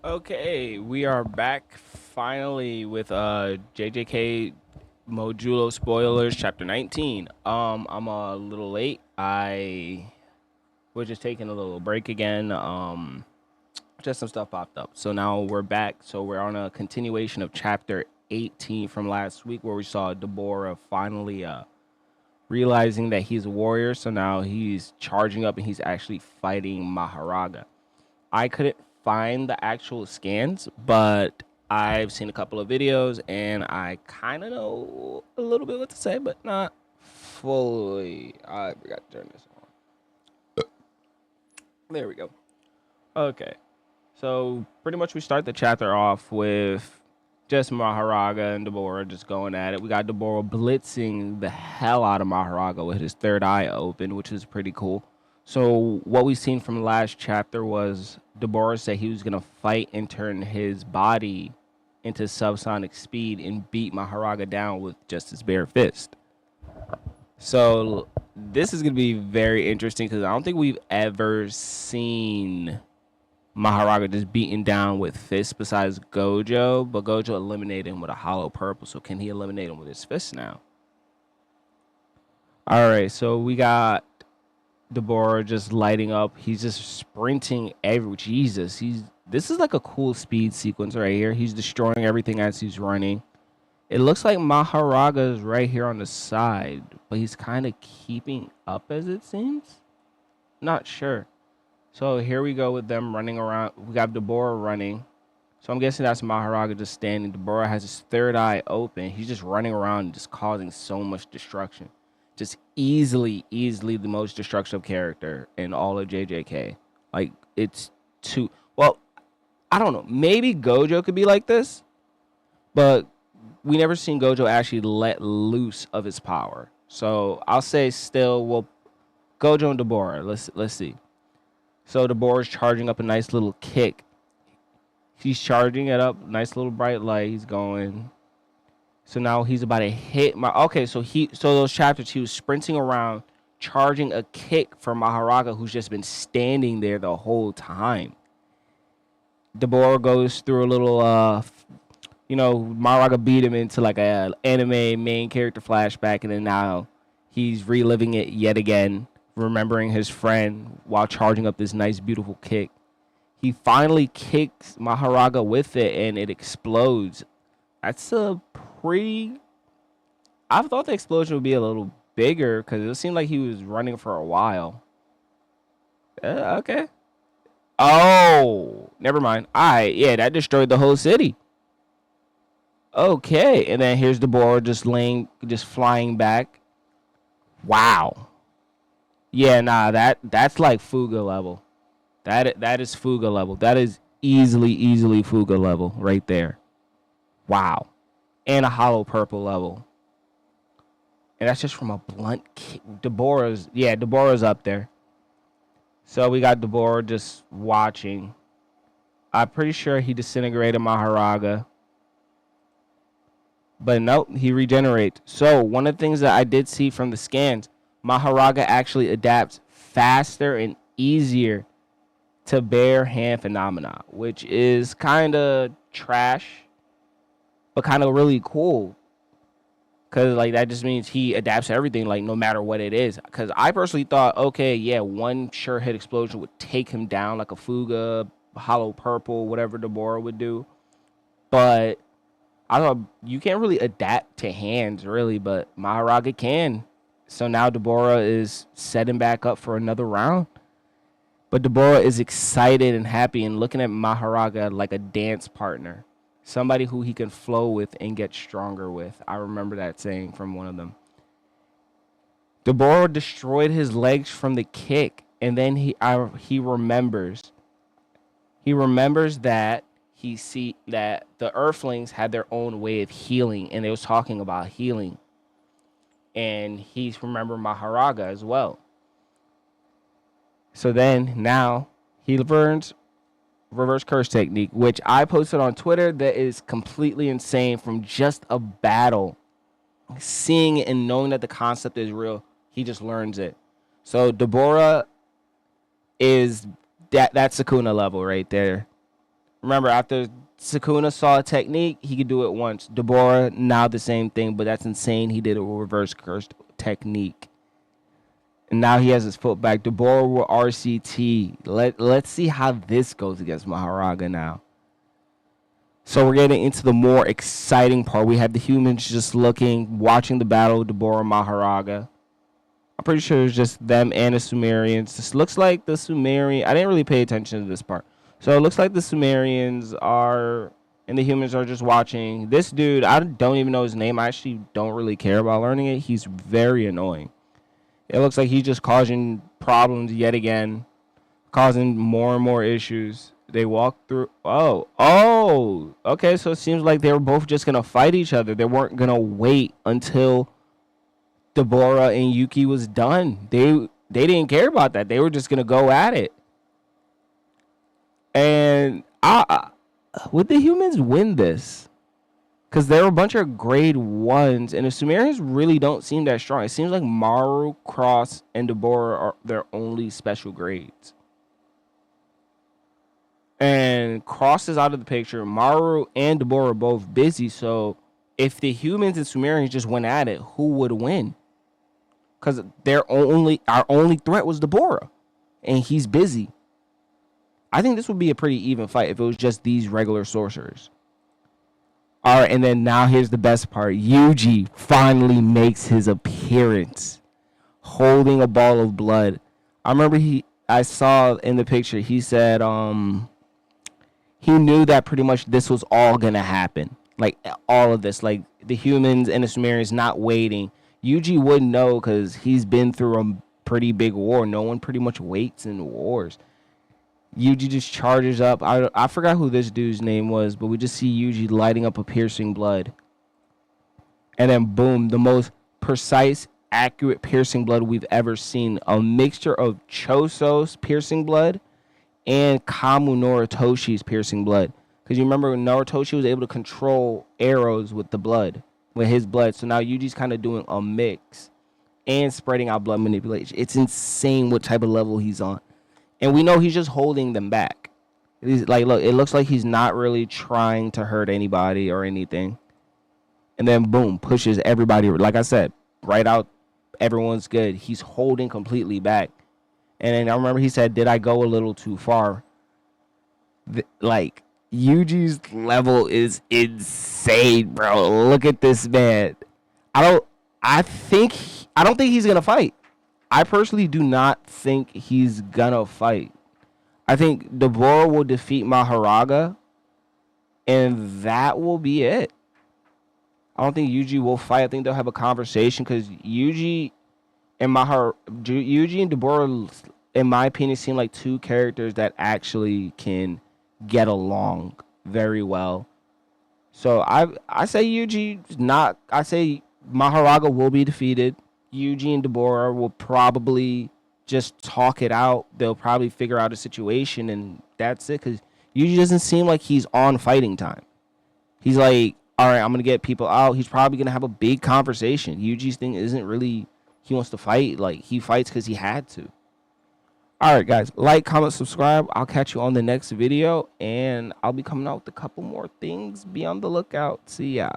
Okay, we are back finally with JJK Modulo spoilers chapter 19. I'm a little late. I was just taking a little break again. Just some stuff popped up. So now we're back. So we're on a continuation of chapter 18 from last week where we saw Deborah finally realizing that he's a warrior. So now he's charging up and he's actually fighting Maharaga. I couldn't find the actual scans, but I've seen a couple of videos and I kind of know a little bit what to say, but not fully. I forgot to turn this on. There we go. Okay. So pretty much we start the chapter off with just Maharaga and Deborah just going at it. We got Deborah blitzing the hell out of Maharaga with his third eye open, which is pretty cool. So what we seen from the last chapter was Deborah said he was gonna fight and turn his body into subsonic speed and beat Maharaga down with just his bare fist. So this is gonna be very interesting because I don't think we've ever seen Maharaga just beaten down with fists besides Gojo, but Gojo eliminated him with a hollow purple. So can he eliminate him with his fist now? All right, so we got Deborah just lighting up. He's just sprinting every Jesus. This is like a cool speed sequence right here. He's destroying everything as he's running. It looks like Maharaga is right here on the side, but he's kind of keeping up as it seems. Not sure. So here we go with them running around. We got Deborah running. So I'm guessing that's Maharaga just standing. Deborah has his third eye open. He's just running around and just causing so much destruction. Just easily the most destructive character in all of JJK. Like, it's too... Well, I don't know. Maybe Gojo could be like this, but we never seen Gojo actually let loose of his power. So I'll say still, well, Gojo and Deborah. Let's see. So Deborah's charging up a nice little kick. He's charging it up, nice little bright light. He's going. So now he's about to hit my. Okay, so those chapters he was sprinting around, charging a kick for Maharaga, who's just been standing there the whole time. Deborah goes through a little, Maharaga beat him into like a anime main character flashback, and then now he's reliving it yet again, remembering his friend while charging up this nice, beautiful kick. He finally kicks Maharaga with it, and it explodes. That's a pretty... I thought the explosion would be a little bigger because it seemed like he was running for a while. Okay. Oh, never mind. Yeah, that destroyed the whole city. Okay, and then here's Deborah just flying back. Wow. Yeah, nah, that's like Fuga level. That is Fuga level. That is easily Fuga level right there. Wow. And a hollow purple level. And that's just from a blunt kick. Deborah's up there. So we got Deborah just watching. I'm pretty sure he disintegrated Maharaga. But nope, he regenerates. So one of the things that I did see from the scans, Maharaga actually adapts faster and easier to bare hand phenomena, which is kind of trash, but kind of really cool. Because like that just means he adapts to everything, like no matter what it is. Because I personally thought, okay, yeah, one sure hit explosion would take him down like a Fuga, hollow purple, whatever Deborah would do. But I thought you can't really adapt to hands, really, but Maharaga can. So now Deborah is setting back up for another round. But Deborah is excited and happy and looking at Maharaga like a dance partner. Somebody who he can flow with and get stronger with. I remember that saying from one of them. Deborah destroyed his legs from the kick, and then he remembers. He remembers that that the Earthlings had their own way of healing, and they was talking about healing. And he's remembered Maharaga as well. So then now he learns reverse curse technique, which I posted on Twitter. That is completely insane from just a battle. Seeing it and knowing that the concept is real, he just learns it. So Deborah is that's Sukuna level right there. Remember, after Sukuna saw a technique, he could do it once. Deborah, now the same thing, but that's insane. He did a reverse curse technique. And now he has his foot back. Deborah with RCT. Let's see how this goes against Maharaga now. So we're getting into the more exciting part. We have the humans just looking, watching the battle of Deborah and Maharaga. I'm pretty sure it's just them and the Sumerians. This looks like the Sumerian. I didn't really pay attention to this part. So it looks like the Sumerians are, and the humans are just watching. This dude, I don't even know his name. I actually don't really care about learning it. He's very annoying. It looks like he's just causing problems yet again, causing more and more issues. They walk through. Oh, okay. So it seems like they were both just gonna fight each other. They weren't gonna wait until Deborah and Yuki was done. They didn't care about that. They were just gonna go at it. And would the humans win this? Because there are a bunch of grade 1s, and the Sumerians really don't seem that strong. It seems like Maru, Cross, and Deborah are their only special grades. And Cross is out of the picture. Maru and Deborah are both busy, so if the humans and Sumerians just went at it, who would win? Because our only threat was Deborah, and he's busy. I think this would be a pretty even fight if it was just these regular sorcerers. All right, and then now here's the best part. Yuji finally makes his appearance, holding a ball of blood. I remember I saw in the picture, he said he knew that pretty much this was all gonna happen. Like all of this, like the humans and the Sumerians not waiting. Yuji wouldn't know because he's been through a pretty big war. No one pretty much waits in wars. Yuji just charges up. I forgot who this dude's name was, but we just see Yuji lighting up a piercing blood. And then boom, the most precise, accurate piercing blood we've ever seen. A mixture of Choso's piercing blood and Kamu Noritoshi's piercing blood. Because you remember Noritoshi was able to control arrows with the blood, with his blood. So now Yuji's kind of doing a mix and spreading out blood manipulation. It's insane what type of level he's on. And we know he's just holding them back. He's like, look, it looks like he's not really trying to hurt anybody or anything. And then boom, pushes everybody. Like I said, right out, everyone's good. He's holding completely back. And then I remember he said, did I go a little too far? Like, Yuji's level is insane, bro. Look at this man. I don't think he's going to fight. I personally do not think he's gonna fight. I think Deborah will defeat Maharaga, and that will be it. I don't think Yuji will fight. I think they'll have a conversation because Yuji and Deborah, in my opinion, seem like two characters that actually can get along very well. So I say Yuji's not. I say Maharaga will be defeated. Yuji and Deborah will probably just talk it out. They'll probably figure out a situation, and that's it. Because Yuji doesn't seem like he's on fighting time. He's like, all right, I'm going to get people out. He's probably going to have a big conversation. Yuji's thing isn't really he wants to fight. Like, he fights because he had to. All right, guys. Like, comment, subscribe. I'll catch you on the next video, and I'll be coming out with a couple more things. Be on the lookout. See ya.